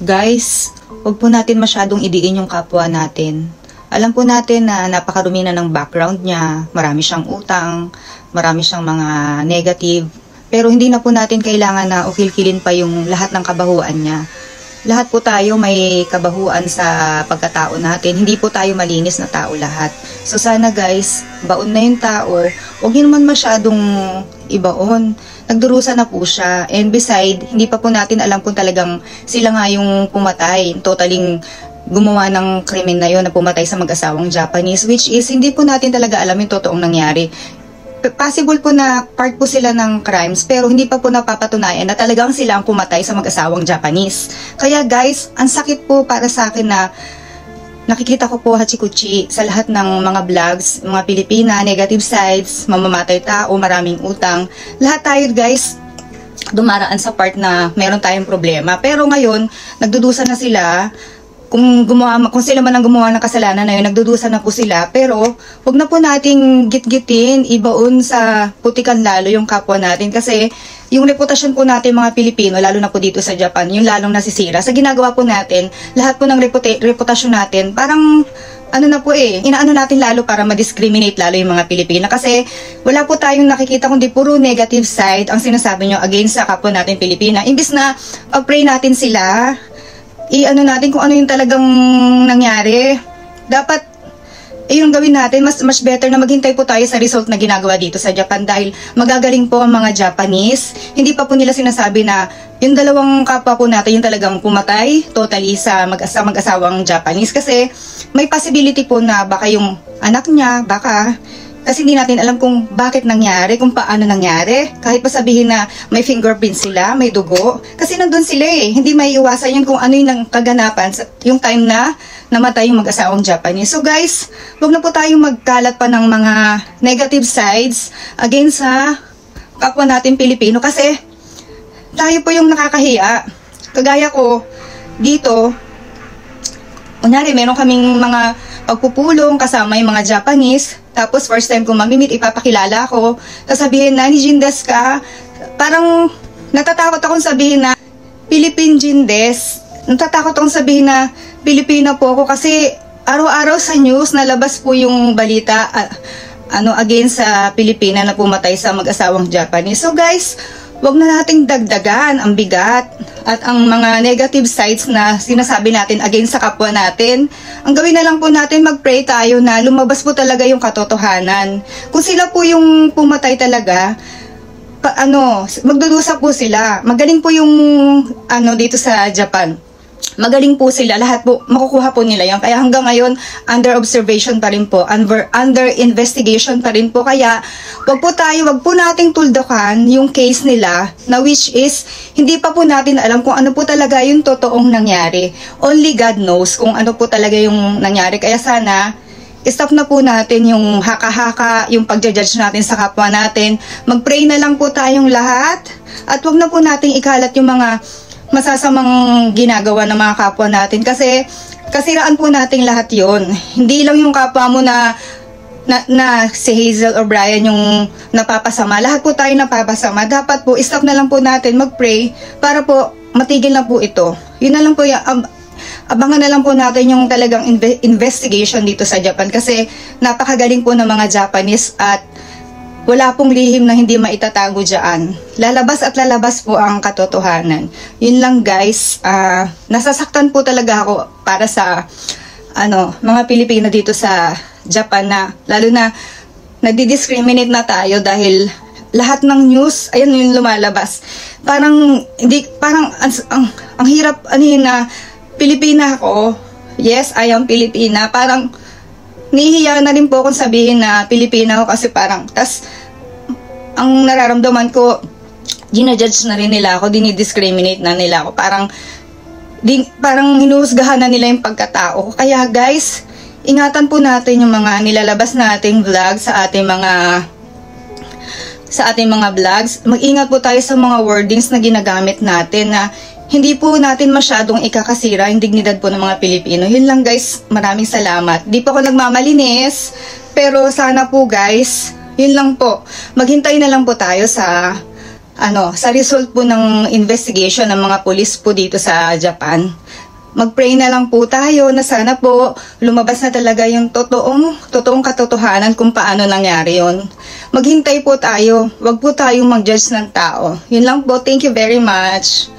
Guys, huwag po natin masyadong idiin yung kapwa natin. Alam po natin na napakarumi na ng background niya, marami siyang utang, marami siyang mga negative, pero hindi na po natin kailangan na ukil-kilin pa yung lahat ng kabahuan niya. Lahat po tayo may kabahuan sa pagkatao natin, hindi po tayo malinis na tao lahat. So sana guys, baon na yung tao, huwag niyo naman masyadong ibaon. Nagdurusa na po siya, and beside, hindi pa po natin alam kung talagang sila nga yung pumatay, totaling gumawa ng krimen na yun na pumatay sa mag-asawang Japanese, which is hindi po natin talaga alam yung totoong nangyari. Possible po na part po sila ng crimes, pero hindi pa po napapatunayan na talagang sila ang pumatay sa mag-asawang Japanese. Kaya guys, ang sakit po para sa akin na nakikita ko po hachikuchi sa lahat ng mga vlogs, mga Pilipina, negative sides, mamamatay tao, maraming utang. Lahat tayo guys, dumaraan sa part na meron tayong problema. Pero ngayon, nagdudusa na sila. Kung sila man ang gumawa ng kasalanan na yun, nagdudusa na po sila. Pero, huwag na po nating git-gitin, ibaon sa putikan lalo yung kapwa natin. Kasi, yung reputasyon po natin mga Pilipino, lalo na po dito sa Japan, yung lalong nasisira. Sa ginagawa po natin, lahat po ng reputasyon natin, parang, inaano natin lalo para ma-discriminate lalo yung mga Pilipino. Kasi, wala po tayong nakikita kundi puro negative side ang sinasabi nyo against sa kapwa natin Pilipina. Imbis na, pag-pray natin sila, natin kung ano yung talagang nangyari. Dapat, yung gawin natin, mas better na maghintay po tayo sa result na ginagawa dito sa Japan dahil magagaling po ang mga Japanese. Hindi pa po nila sinasabi na yung dalawang kapwa po natin yung talagang pumatay totally sa mag-asawang Japanese. Kasi may possibility po na baka yung anak niya, kasi hindi natin alam kung bakit nangyari, kung paano nangyari. Kahit pa sabihin na may fingerprints sila, may dugo. Kasi nandun sila eh. Hindi may iwasan yun kung ano yung kaganapan yung time na namatay yung mag-asawang Japanese. So guys, huwag na po tayong magkalat pa ng mga negative sides against sa kapwa natin Pilipino. Kasi tayo po yung nakakahiya. Kagaya ko, dito, kunyari meron kaming mga pagpupulong kasama yung mga Japanese. Tapos first time ko mamimit, ipapakilala ako. Tapos sabihin na, ni Jindes ka. Parang natatakot akong sabihin na Philippine Jindes. Natatakot akong sabihin na Pilipina po ako kasi araw-araw sa news nalabas po yung balita against sa Pilipina na pumatay sa mag-asawang Japanese. So guys, wag na nating dagdagan ang bigat at ang mga negative sides na sinasabi natin against sa kapwa natin. Ang gawin na lang po natin, mag-pray tayo na lumabas po talaga yung katotohanan. Kung sila po yung pumatay talaga, magdudusa po sila. Magaling po yung dito sa Japan. Magaling po sila, lahat po, makukuha po nila yan. Kaya hanggang ngayon, under observation pa rin po, under investigation pa rin po. Kaya, wag po nating tuldukan yung case nila, na which is, hindi pa po natin alam kung ano po talaga yung totoong nangyari. Only God knows kung ano po talaga yung nangyari. Kaya sana, stop na po natin yung haka-haka, yung pagja-judge natin sa kapwa natin. Mag-pray na lang po tayong lahat, at wag na po nating ikalat yung mga masasamang ginagawa ng mga kapwa natin kasi kasiraan po nating lahat yon. Hindi lang yung kapwa mo na si Hazel or Brian yung napapasama. Lahat po tayo napapasama. Dapat po, stop na lang po natin mag-pray para po matigil na po ito. Yun na lang po abangan na lang po natin yung talagang investigation dito sa Japan kasi napakagaling po ng mga Japanese at wala pong lihim na hindi maitatago dyan. Lalabas at lalabas po ang katotohanan. Yun lang guys. Nasasaktan po talaga ako para sa mga Pilipino dito sa Japan na lalo na nadi-discriminate na tayo dahil lahat ng news, ayun yung lumalabas. Parang ang hirap na Pilipina ako. Yes, I am Pilipina. Parang nihiya na rin po akong sabihin na Pilipina ako kasi ang nararamdaman ko, ginajudge na rin nila ako, dinidiscriminate na nila ako. Parang hinuhusgahan na nila yung pagkatao. Kaya guys, ingatan po natin yung mga nilalabas nating vlog sa ating mga vlogs. Mag-ingat po tayo sa mga wordings na ginagamit natin na hindi po natin masyadong ikakasira yung dignidad po ng mga Pilipino. Yun lang guys, maraming salamat. Di pa ako nagmamalinis, pero sana po guys, yun lang po. Maghintay na lang po tayo sa result po ng investigation ng mga pulis po dito sa Japan. mag-pray na lang po tayo na sana po lumabas na talaga yung totoong katotohanan kung paano nangyari yon. Maghintay po tayo, wag po tayong mag-judge ng tao. Yun lang po, thank you very much.